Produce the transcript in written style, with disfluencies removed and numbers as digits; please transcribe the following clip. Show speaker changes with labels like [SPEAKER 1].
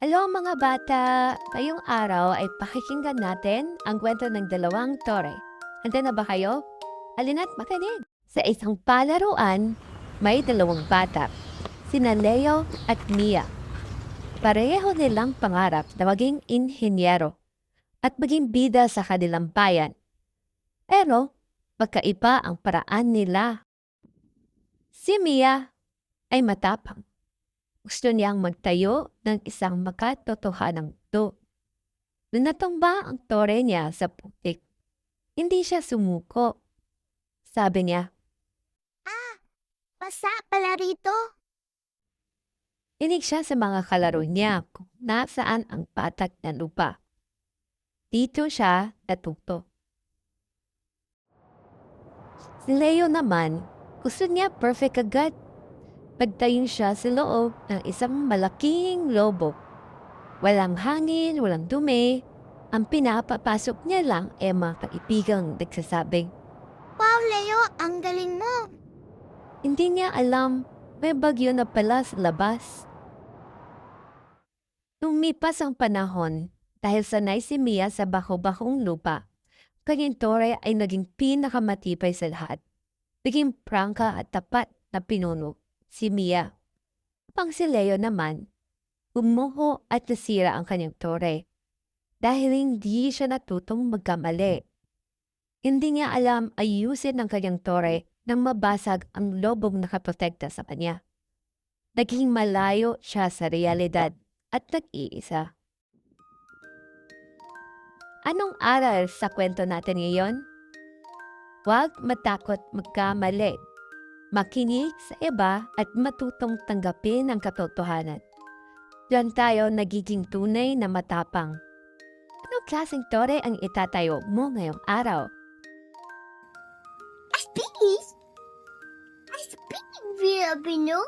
[SPEAKER 1] Hello mga bata! Ngayong araw ay pakikinggan natin ang kwento ng dalawang tore. Handa na ba kayo? Halina't makinig! Sa isang palaruan, may dalawang bata, sina Leo at Mia. Pareho nilang pangarap na maging inhinyero at maging bida sa kanilang bayan. Pero, magkaiba ang paraan nila. Si Mia ay matapang. Gusto niyang magtayo ng isang makatotohanang mundo. Nung natumba ang tore niya sa putik, hindi siya sumuko. Sabi niya,
[SPEAKER 2] Basa pala rito.
[SPEAKER 1] inig siya sa mga kalaro niya kung nasaan ang patak na lupa. Dito siya natuto. Si Leo naman, gusto niya perfect agad. Pagtayo siya sa loob ng isang malaking lobo. Walang hangin, walang dumi. Ang pinapapasok niya lang ay mga kaibigang nagsasabing,
[SPEAKER 2] Wow, Leo, ang galing mo.
[SPEAKER 1] hindi niya alam may bagyo na pala sa labas. Lumipas ang panahon dahil sanay si Mia sa baho-bahong lupa. Kanyang tore ay naging pinakamatibay sa lahat. Naging prangka at tapat na pinuno si Mia. Pang si Leo naman, umuho at nasira ang kanyang tore dahil hindi siya natutong magkamali. Hindi niya alam ayusin ang kanyang tore nang mabasag ang lobong nakaprotekta sa kanya. Naging malayo siya sa realidad at nag-iisa. Anong aral sa kwento natin ngayon? Huwag matakot magkamali. Makinig sa iba at matutong tanggapin ang katotohanan. Diyan tayo nagiging tunay na matapang. Anong klaseng tore ang itatayo mo ngayong araw?
[SPEAKER 2] As big as big Filipino.